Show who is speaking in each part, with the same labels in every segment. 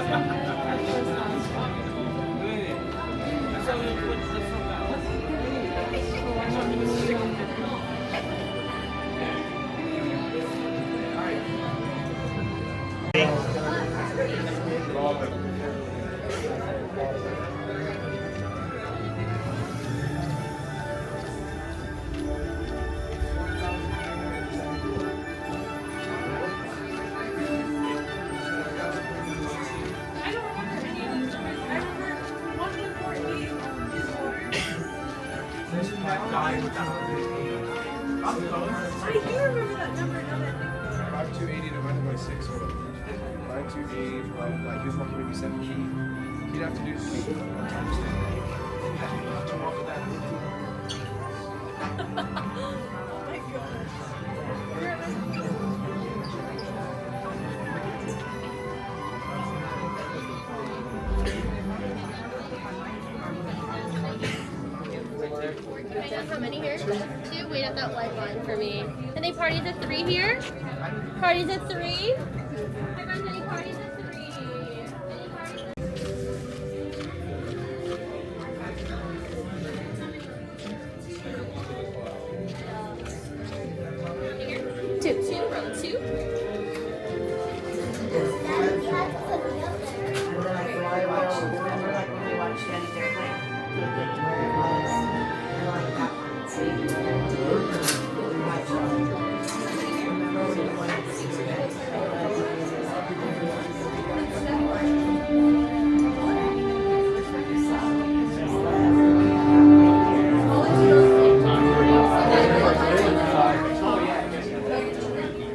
Speaker 1: I do remember that number.
Speaker 2: 5280 divided by 6. 5280, like here's 1.7 He'd have to do times 10.
Speaker 1: Oh my
Speaker 3: I have how many here? 2? Wait at that white line for me. Any parties at 3 here? Parties at 3? Hi guys, any parties at 3? Any parties? Two, row 2.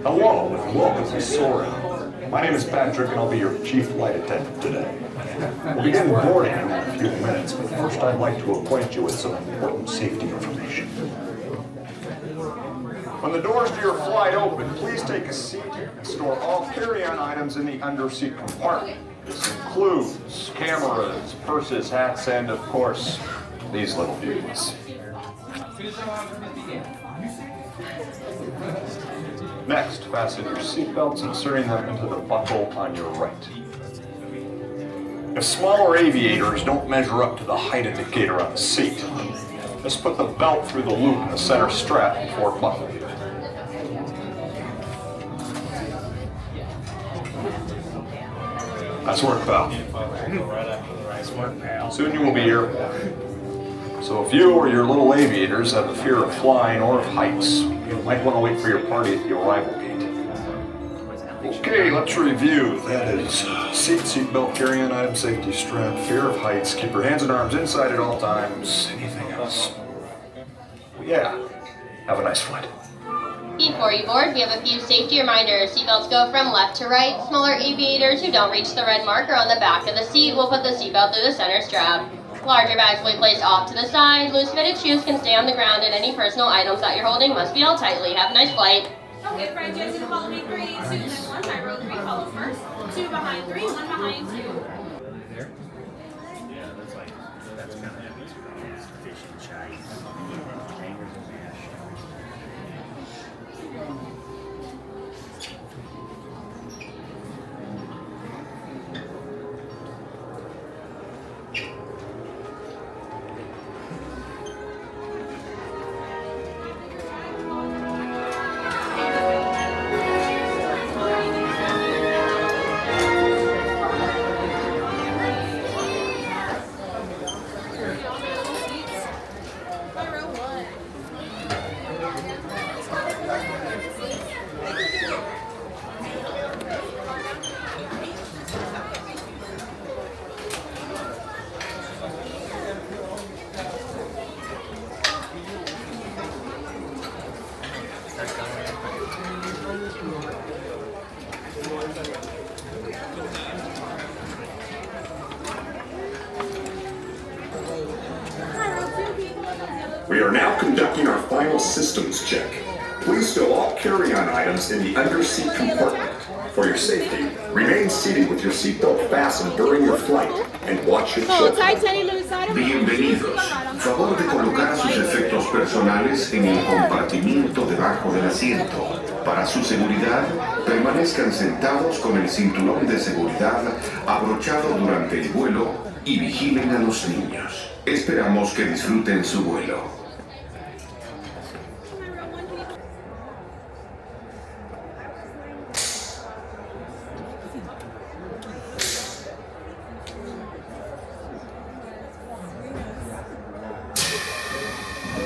Speaker 4: Hello and welcome to Soarin. My name is Patrick and I'll be your chief flight attendant today. We'll begin boarding in a few minutes, but first I'd like to acquaint you with some important safety information. When the doors to your flight open, please take a seat and store all carry-on items in the underseat compartment. This includes cameras, purses, hats, and of course, these little dudes. Next, fasten your seatbelts, inserting them into the buckle on your right. If smaller aviators don't measure up to the height indicator on the seat, just put the belt through the loop in the center strap before buckling. Nice work, pal. Soon you will be airborne. So if you or your little aviators have a fear of flying or of heights, you might want to wait for your party at the arrival gate. Okay, let's review. That is seatbelt, carry-on item, safety strap, fear of heights, keep your hands and arms inside at all times. Anything else? Yeah. Have a nice flight.
Speaker 3: Before you board, we have a few safety reminders. Seatbelts go from left to right. Smaller aviators who don't reach the red marker on the back of the seat will put the seatbelt through the center strap. Larger bags will be placed off to the side. Loose-fitted shoes can stay on the ground, and any personal items that you're holding must be held tightly. Have a nice flight.
Speaker 1: Okay, friends, you guys gonna follow me 3, 2, then 1. My row 3 follows first. 2 behind 3, 1 behind 2.
Speaker 5: There? Yeah, that's kind of fish and chives. Fingers and mash.
Speaker 6: We are now conducting our final systems check. Please stow all carry-on items in the under-seat compartment. For your safety, remain seated with your seatbelt fastened during your flight and watch your children.
Speaker 7: Bienvenidos. Favor de colocar sus efectos personales en el compartimiento debajo del asiento. Para su seguridad, permanezcan sentados con el cinturón de seguridad abrochado durante el vuelo y vigilen a los niños. Esperamos que disfruten su vuelo.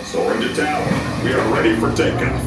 Speaker 6: Soarin to tower. We are ready for takeoff.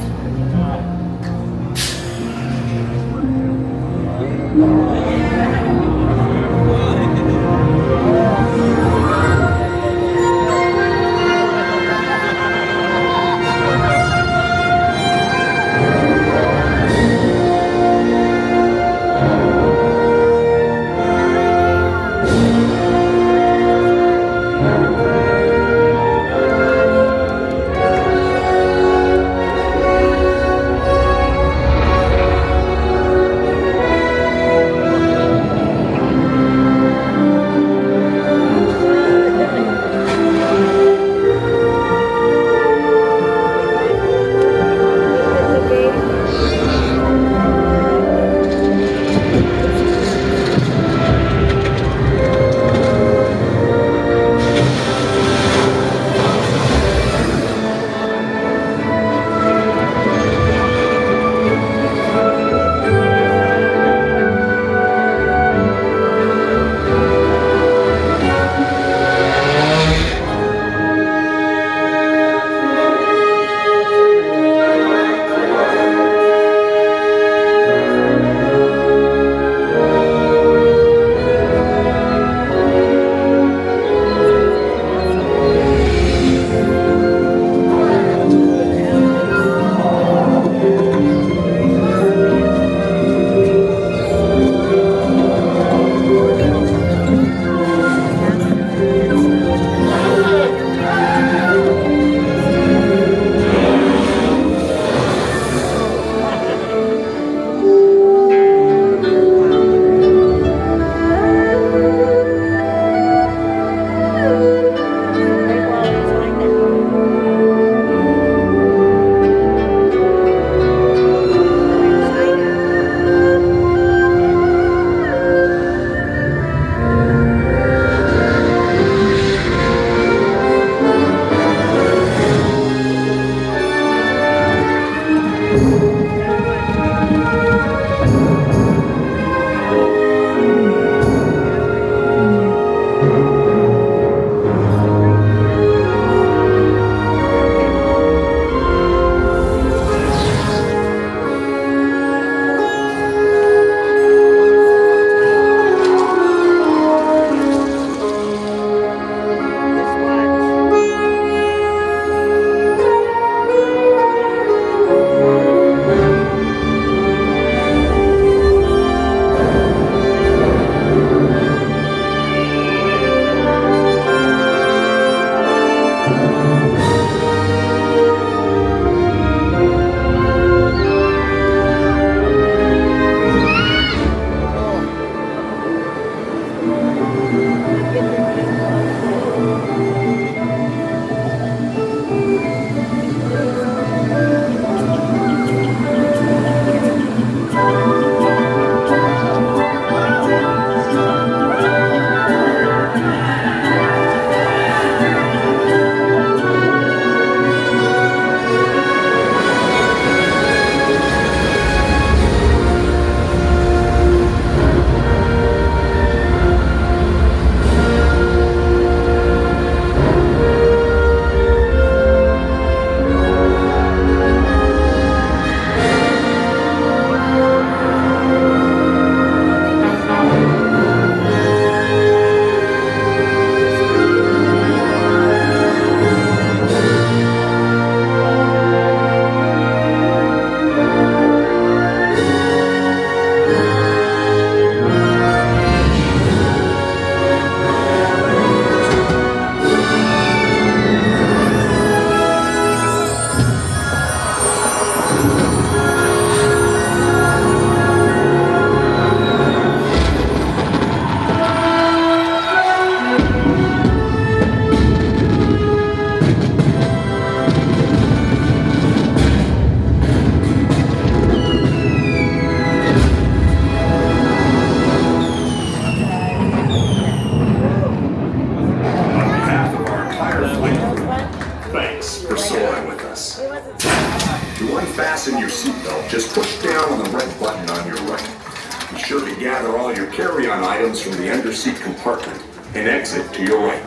Speaker 6: sure to gather all your carry-on items from the underseat compartment and exit to your right.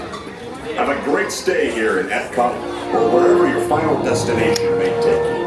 Speaker 6: Have a great stay here in EPCOT or wherever your final destination may take you.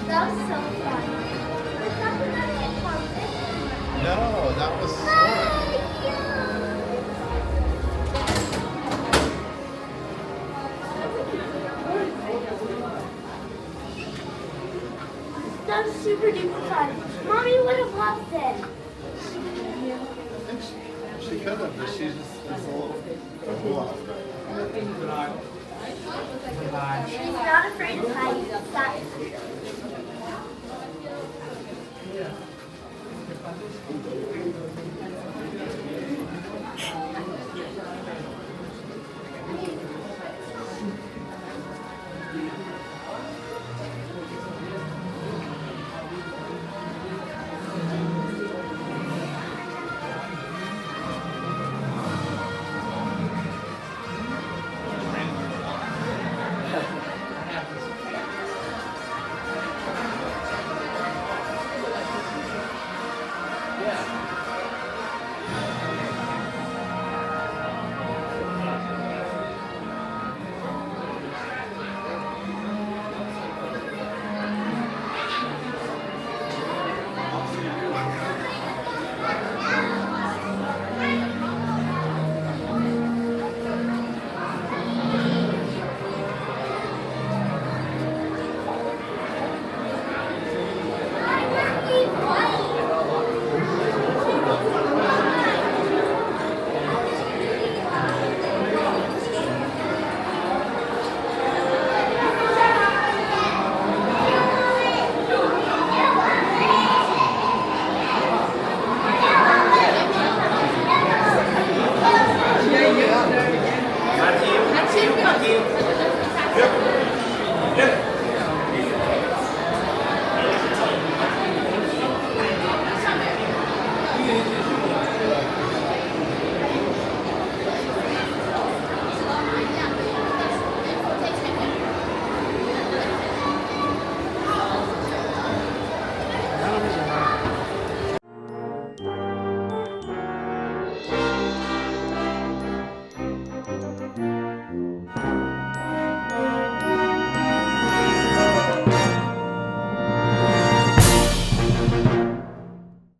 Speaker 8: That was so fun.
Speaker 2: No, that was Soarin.
Speaker 8: That was super duper fun. Mommy would have loved it.
Speaker 2: She could have, but she's just it's a little.
Speaker 8: She's not afraid of heights. That's for sure.